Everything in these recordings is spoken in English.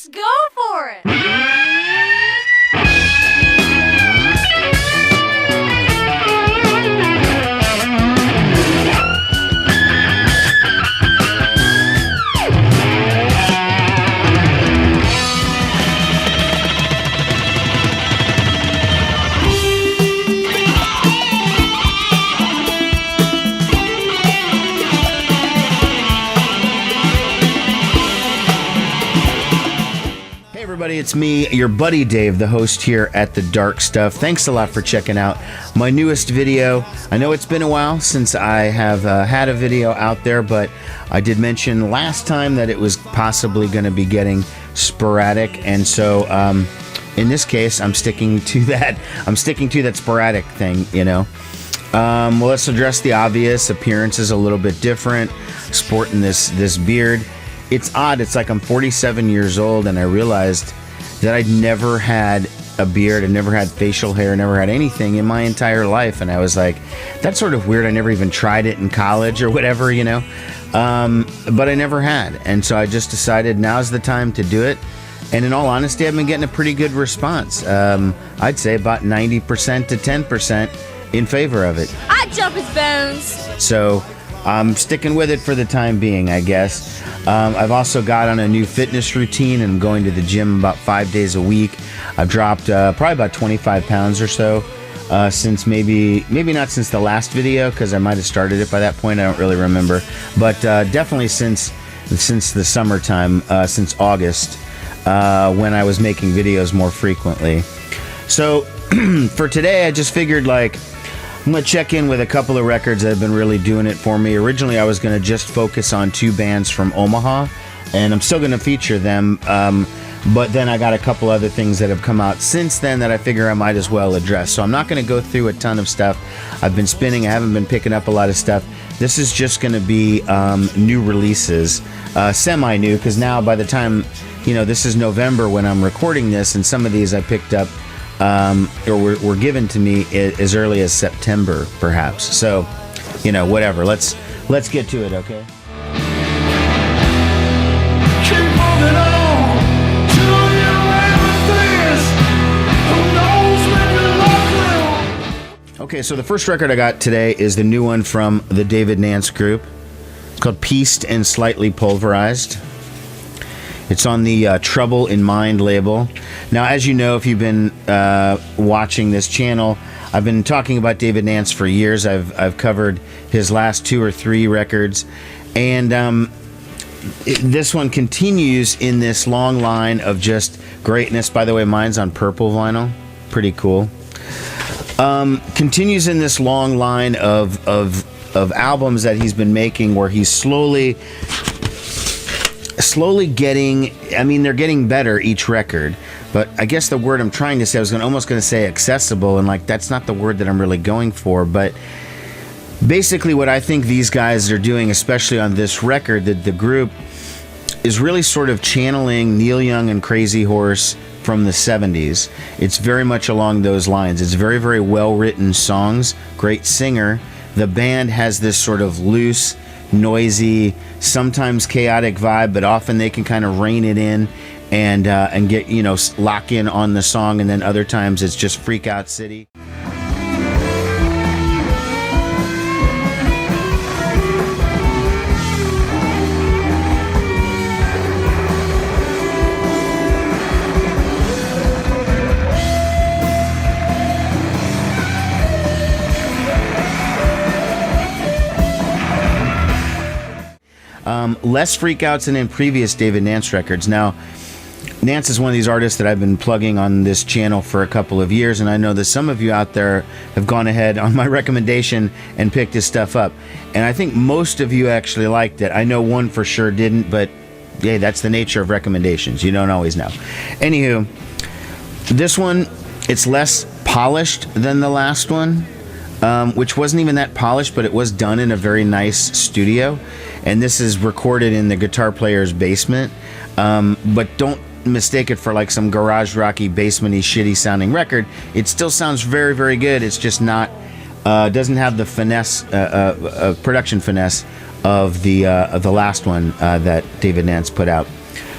Let's go for it! Everybody, it's me, your buddy Dave, the host here at The Dark Stuff. Thanks a lot for checking out my newest video. I know it's been a while since I have had a video out there, but I did mention last time that it was possibly going to be getting sporadic, and so in this case, I'm sticking to that. I'm sticking to that sporadic thing, you know. Well, let's address the obvious. Appearance is a little bit different. Sporting this beard. It's odd. It's like I'm 47 years old, and I realized that I'd never had a beard. I never had facial hair. Never had anything in my entire life. And I was like, that's sort of weird. I never even tried it in college or whatever, you know. But I never had. And so I just decided now's the time to do it. And in all honesty, I've been getting a pretty good response. I'd say about 90% to 10% in favor of it. I'd jump his bones. So I'm sticking with it for the time being, I guess. I've also got on a new fitness routine, and I'm going to the gym about 5 days a week. I've dropped probably about 25 pounds or so since maybe not since the last video, because I might have started it by that point. I don't really remember, but definitely since the summertime, since August, when I was making videos more frequently. So for today, I just figured, like, I'm going to check in with a couple of records that have been really doing it for me. Originally, I was going to just focus on two bands from Omaha, and I'm still going to feature them, but then I got a couple other things that have come out since then that I figure I might as well address. So I'm not going to go through a ton of stuff. I've been spinning. I haven't been picking up a lot of stuff. This is just going to be new releases, semi-new, because now by the time, you know, this is November when I'm recording this, and some of these I picked up or were given to me as early as September, perhaps. So, you know, whatever. Let's get to it, okay? Keep moving on till your everything. Who knows when you're lost? Okay, so the first record I got today is the new one from the David Nance group. It's called Pieced and Slightly Pulverized. It's on the Trouble in Mind label. Now, as you know, if you've been watching this channel, I've been talking about David Nance for years. I've covered his last 2 or 3 records, and this one continues in this long line of just greatness. By the way, mine's on purple vinyl. Pretty cool. Continues in this long line of albums that he's been making, where he's slowly getting, I mean, they're getting better each record, but I guess the word I'm trying to say, I was almost going to say accessible, and like that's not the word that I'm really going for, but basically what I think these guys are doing, especially on this record, the group, is really sort of channeling Neil Young and Crazy Horse from the 70s. It's very much along those lines. It's very, very well-written songs, great singer. The band has this sort of loose, noisy, sometimes chaotic vibe, but often they can kind of rein it in and get, you know, lock in on the song, and then other times it's just Freak Out City. Less freakouts than in previous David Nance records. Now, Nance is one of these artists that I've been plugging on this channel for a couple of years, and I know that some of you out there have gone ahead on my recommendation and picked his stuff up. And I think most of you actually liked it. I know one for sure didn't, but yeah, that's the nature of recommendations. You don't always know. Anywho, this one, it's less polished than the last one. Which wasn't even that polished, but it was done in a very nice studio. And this is recorded in the guitar player's basement. But don't mistake it for like some garage rocky, basementy, shitty sounding record. It still sounds very, very good. It's just not, doesn't have the finesse, production finesse of the last one that David Nance put out.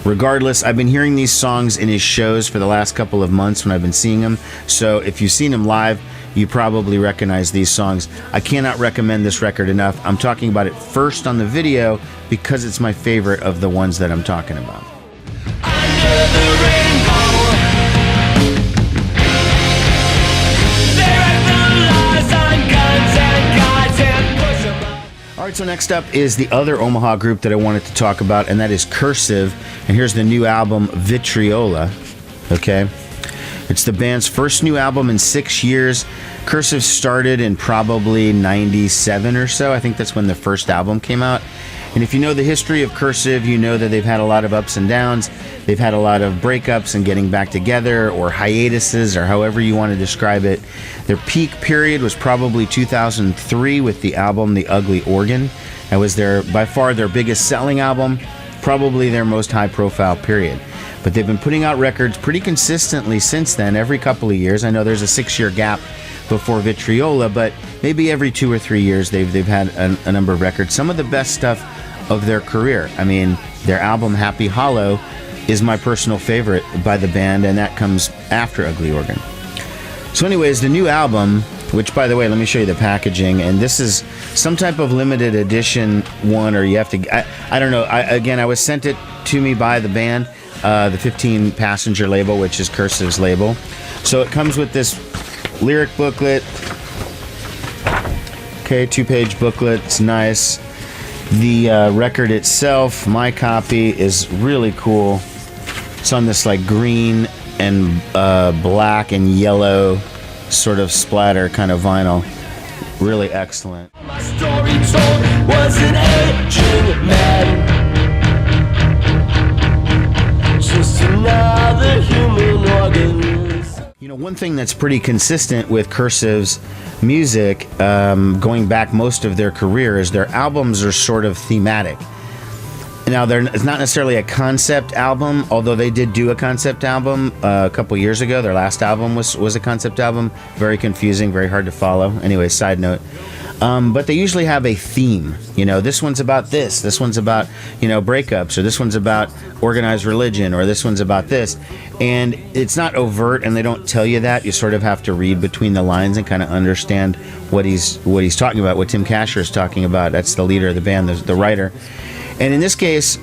Regardless, I've been hearing these songs in his shows for the last couple of months when I've been seeing him. So if you've seen him live, you probably recognize these songs. I cannot recommend this record enough. I'm talking about it first on the video because it's my favorite of the ones that I'm talking about. Under the rainbow, they write the laws on guns and gods and push 'em out. All right, so next up is the other Omaha group that I wanted to talk about, and that is Cursive. And here's the new album, Vitriola. Okay? It's the band's first new album in 6 years. Cursive started in probably 97 or so. I think that's when the first album came out. And if you know the history of Cursive, you know that they've had a lot of ups and downs. They've had a lot of breakups and getting back together, or hiatuses, or however you want to describe it. Their peak period was probably 2003 with the album The Ugly Organ. That was by far their biggest selling album, probably their most high-profile period. But they've been putting out records pretty consistently since then, every couple of years. I know there's a 6-year gap before Vitriola, but maybe every 2 or 3 years they've had a number of records. Some of the best stuff of their career. I mean, their album Happy Hollow is my personal favorite by the band, and that comes after Ugly Organ. So anyways, the new album, which, by the way, let me show you the packaging, and this is some type of limited edition one, or you have to, I don't know, I was sent it to me by the band, the 15 passenger label, which is Cursive's label. So it comes with this lyric booklet. Okay, 2-page booklet. It's nice. The record itself, my copy, is really cool. It's on this like green and black and yellow sort of splatter kind of vinyl. Really excellent. My story told was an aging man, just another human organism. You know, one thing that's pretty consistent with Cursive's music, going back most of their career, is their albums are sort of thematic. Now, it's not necessarily a concept album, although they did do a concept album a couple years ago. Their last album was a concept album. Very confusing, very hard to follow. Anyway, side note. But they usually have a theme. You know, this one's about this one's about, you know, breakups, or this one's about organized religion, or this one's about this. And it's not overt, and they don't tell you that. You sort of have to read between the lines and kind of understand what he's talking about, what Tim Kasher is talking about. That's the leader of the band, the writer. And in this case,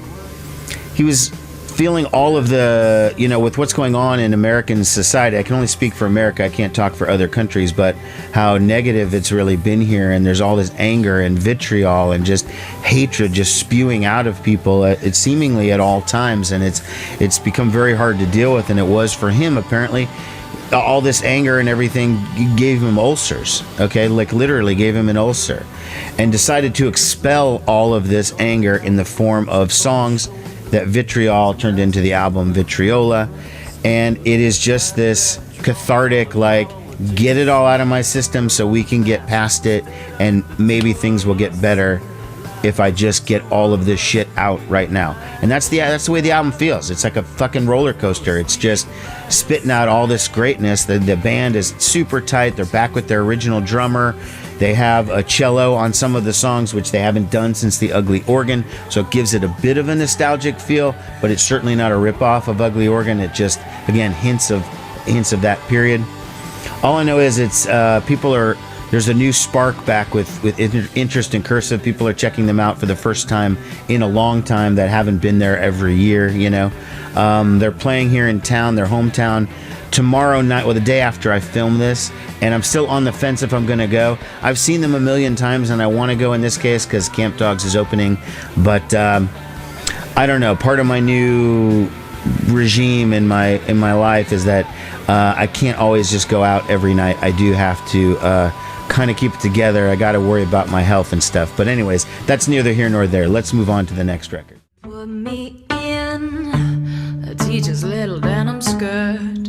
he was feeling all of the, you know, with what's going on in American society. I can only speak for America. I can't talk for other countries, but how negative it's really been here. And there's all this anger and vitriol and just hatred just spewing out of people at seemingly at all times. And it's become very hard to deal with. And it was for him, apparently. All this anger and everything gave him ulcers, okay? Like literally gave him an ulcer. And decided to expel all of this anger in the form of songs that Vitriol turned into the album Vitriola. And it is just this cathartic, like, get it all out of my system so we can get past it, and maybe things will get better if I just get all of this shit out right now. And that's the way the album feels. It's like a fucking roller coaster. It's just spitting out all this greatness. The band is super tight. They're back with their original drummer. They have a cello on some of the songs, which they haven't done since The Ugly Organ, so it gives it a bit of a nostalgic feel, but it's certainly not a ripoff of Ugly Organ. It just, again, hints of that period. All I know is there's a new spark back with interest in Cursive. People are checking them out for the first time in a long time that haven't been there every year, you know. They're playing here in town, their hometown, tomorrow night, well, the day after I film this, and I'm still on the fence if I'm going to go. I've seen them a million times, and I want to go in this case because Camp Dogs is opening, but I don't know. Part of my new regime in my life is that I can't always just go out every night. I do have to kind of keep it together. I got to worry about my health and stuff. But anyways, that's neither here nor there. Let's move on to the next record. Put me in a teacher's little denim skirt,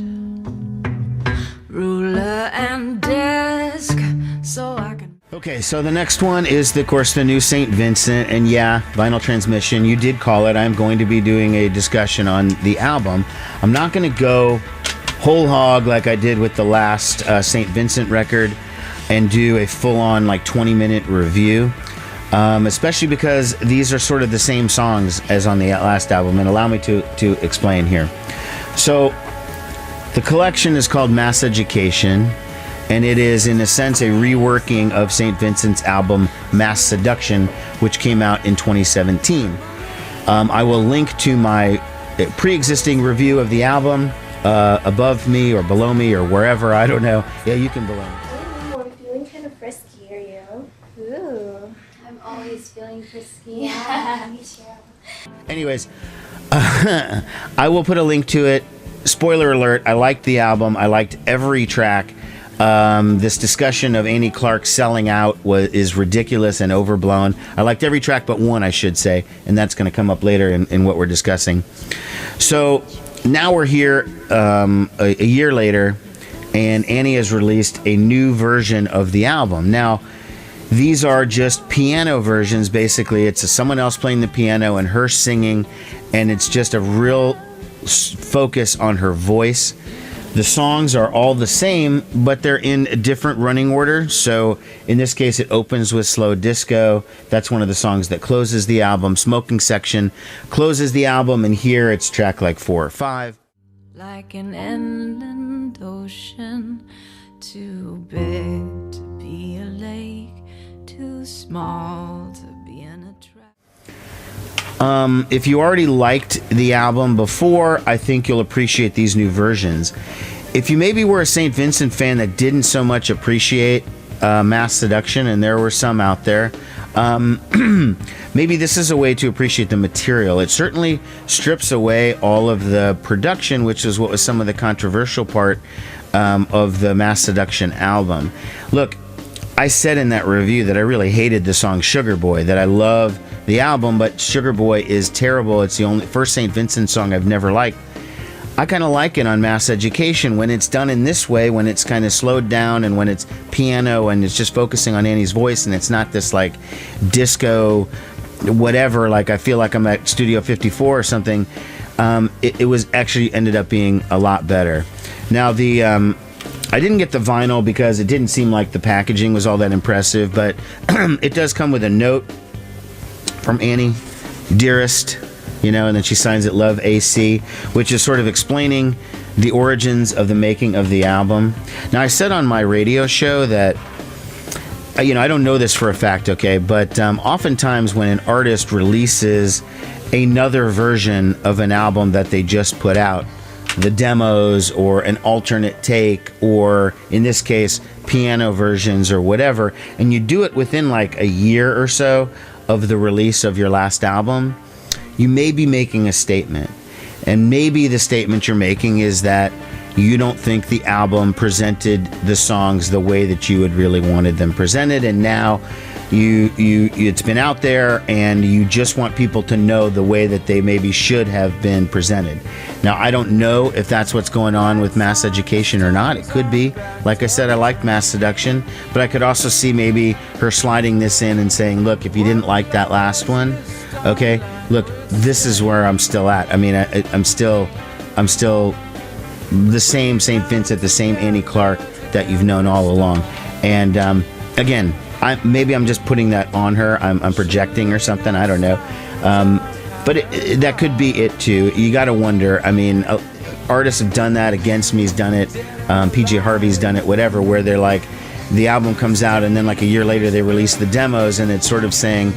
ruler and desk, so I can... Okay, so the next one is, of course, the new St. Vincent, and yeah, Vinyl Transmission, you did call it. I'm going to be doing a discussion on the album. I'm not going to go whole hog like I did with the last St. Vincent record and do a full-on, like, 20-minute review. especially because these are sort of the same songs as on the last album, and allow me to explain here. So the collection is called Mass Education, and it is in a sense a reworking of St. Vincent's album Mass Seduction, which came out in 2017. I will link to my pre-existing review of the album above me or below me or wherever, I don't know. Yeah, you can below me. Oh, I'm feeling kind of frisky, are you? Ooh. I'm always feeling frisky. Yeah, me too. Anyways, I will put a link to it. Spoiler alert, I liked the album. I liked every track. This discussion of Annie Clark selling out is ridiculous and overblown. I liked every track but one, I should say, and that's going to come up later in what we're discussing. So now we're here a year later, and Annie has released a new version of the album. Now, these are just piano versions, basically. It's someone else playing the piano and her singing, and it's just a real focus on her voice. The songs are all the same, but they're in a different running order. So in this case, it opens with Slow Disco. That's one of the songs that closes the album. Smoking Section closes the album, and here it's track like 4 or 5. Like an inland ocean, too big to be a lake, too small to be an attraction. If you already liked the album before, I think you'll appreciate these new versions. If you maybe were a St. Vincent fan that didn't so much appreciate Mass Seduction, and there were some out there, maybe this is a way to appreciate the material. It certainly strips away all of the production, which is what was some of the controversial part of the Mass Seduction album. Look, I said in that review that I really hated the song Sugar Boy, that I love the album, but Sugar Boy is terrible. It's the only first St. Vincent song I've never liked. I kind of like it on Mass Education when it's done in this way, when it's kind of slowed down and when it's piano and it's just focusing on Annie's voice and it's not this like disco whatever, like I feel like I'm at Studio 54 or something. It was actually ended up being a lot better. Now the I didn't get the vinyl because it didn't seem like the packaging was all that impressive, but it does come with a note from Annie, dearest, you know, and then she signs it Love AC, which is sort of explaining the origins of the making of the album. Now, I said on my radio show that, you know, I don't know this for a fact, okay, but oftentimes when an artist releases another version of an album that they just put out, the demos or an alternate take, or in this case, piano versions or whatever, and you do it within like a year or so of the release of your last album, you may be making a statement. And maybe the statement you're making is that you don't think the album presented the songs the way that you had really wanted them presented, and now it's been out there and you just want people to know the way that they maybe should have been presented. Now, I don't know if that's what's going on with Mass Education or not. It could be. Like I said, I liked Mass Seduction, but I could also see maybe her sliding this in and saying, look, if you didn't like that last one, okay, look, this is where I'm still at. I mean, I'm still the same St. Vincent, the same Annie Clark that you've known all along. And again, maybe I'm just putting that on her. I'm projecting or something. I don't know. But that could be it too. You got to wonder. I mean, artists have done that. Against Me's done it. PJ Harvey's done it. Whatever. Where they're like, the album comes out and then like a year later they release the demos, and it's sort of saying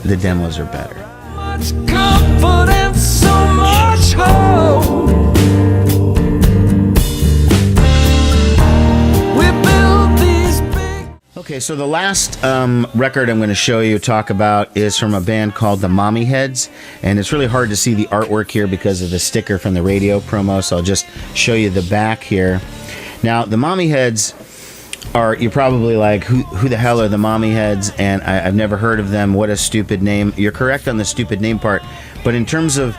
the demos are better. Much comfort and so much hope. Okay, so the last record I'm going to show you, talk about, is from a band called the Mommy Heads, and it's really hard to see the artwork here because of the sticker from the radio promo, so I'll just show you the back here. Now, the Mommy Heads are, you're probably like, who the hell are the Mommy Heads? And I've never heard of them. What a stupid name. You're correct on the stupid name part, but in terms of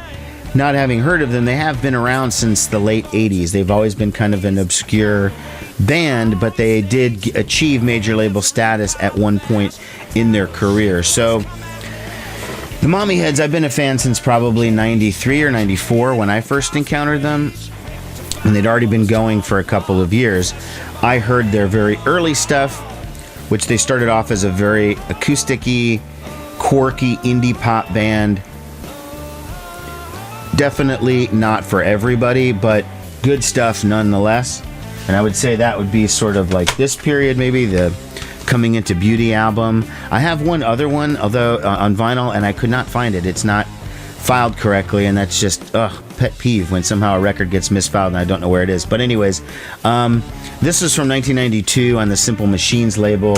not having heard of them, they have been around since the late 80s. They've always been kind of an obscure band, but they did achieve major label status at one point in their career. So the Mommy Heads, I've been a fan since probably 93 or 94 when I first encountered them, and they'd already been going for a couple of years. I heard their very early stuff, which they started off as a very acoustic-y, quirky indie pop band. Definitely not for everybody, but good stuff nonetheless. And I would say that would be sort of like this period, maybe the Coming Into Beauty album. I have one other one, although on vinyl, and I could not find it. It's not filed correctly, and that's just pet peeve when somehow a record gets misfiled and I don't know where it is. But anyways, this is from 1992 on the Simple Machines label.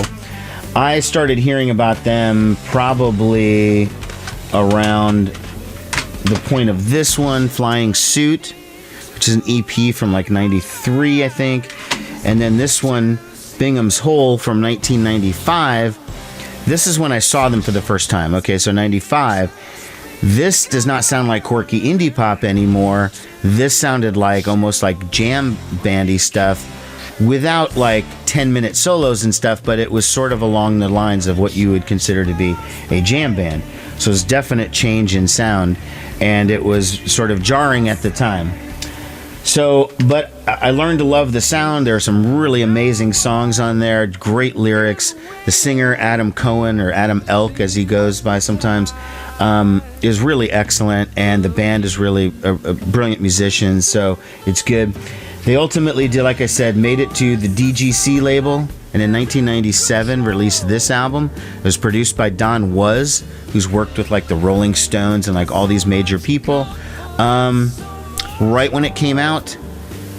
I started hearing about them probably around the point of this one, Flying Suit, which is an EP from like 93, I think. And then this one, Bingham's Hole, from 1995. This is when I saw them for the first time. Okay, so 95. This does not sound like quirky indie pop anymore. This sounded like almost like jam bandy stuff without like 10-minute solos and stuff, but it was sort of along the lines of what you would consider to be a jam band. So it's definite change in sound, and it was sort of jarring at the time. So, but I learned to love the sound. There are some really amazing songs on there, great lyrics. The singer, Adam Cohen, or Adam Elk as he goes by sometimes, is really excellent, and the band is really brilliant musicians, so it's good. They ultimately did, like I said, made it to the DGC label, and in 1997 released this album. It was produced by Don Was, who's worked with like the Rolling Stones and like all these major people. Right when it came out,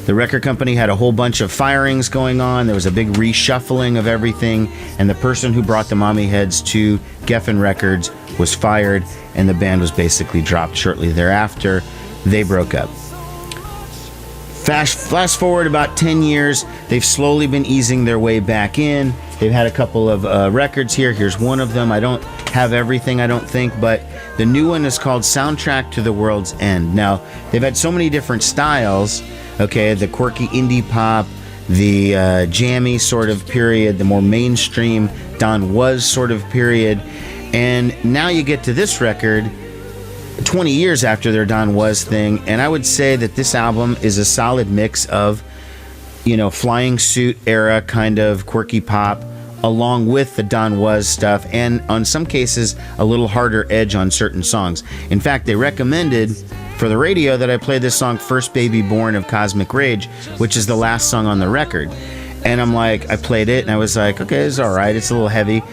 the record company had a whole bunch of firings going on. There was a big reshuffling of everything, and the person who brought the Mommy Heads to Geffen Records was fired, and the band was basically dropped shortly thereafter. They broke up. Fast forward about 10 years, they've slowly been easing their way back in. They've had a couple of records here. Here's one of them. I don't have everything, I don't think, but the new one is called Soundtrack to the World's End. Now, they've had so many different styles, okay, the quirky indie pop, the jammy sort of period, the more mainstream Don Was sort of period, and now you get to this record 20 years after their Don Was thing, and I would say that this album is a solid mix of, you know, Flying Suit era kind of quirky pop, along with the Don Was stuff, and on some cases a little harder edge on certain songs. In fact, they recommended for the radio that I play this song, First Baby Born of Cosmic Rage, which is the last song on the record. And I'm like, I played it and I was like, okay, it's alright, it's a little heavy,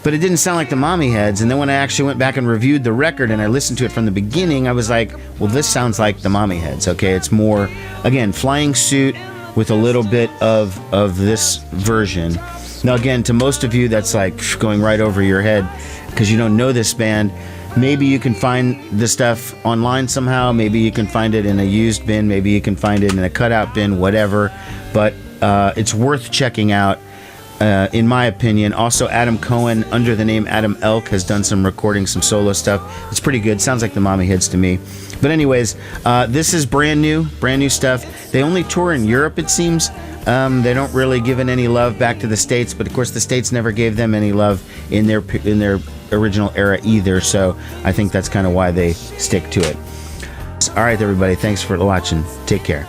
but it didn't sound like the Mommy Heads. And then when I actually went back and reviewed the record and I listened to it from the beginning, I was like, well, this sounds like the Mommy Heads. Okay, it's more, again, Flying Suit with a little bit of this version. Now, again, to most of you, that's like going right over your head because you don't know this band. Maybe you can find the stuff online somehow. Maybe you can find it in a used bin. Maybe you can find it in a cutout bin, whatever. But it's worth checking out, in my opinion. Also, Adam Cohen, under the name Adam Elk, has done some recording, some solo stuff. It's pretty good. Sounds like the Mommy Heads to me. But anyways, this is brand new stuff. They only tour in Europe, it seems. They don't really give any love back to the States, but of course the States never gave them any love in their original era either, so I think that's kind of why they stick to it. All right, everybody, thanks for watching. Take care.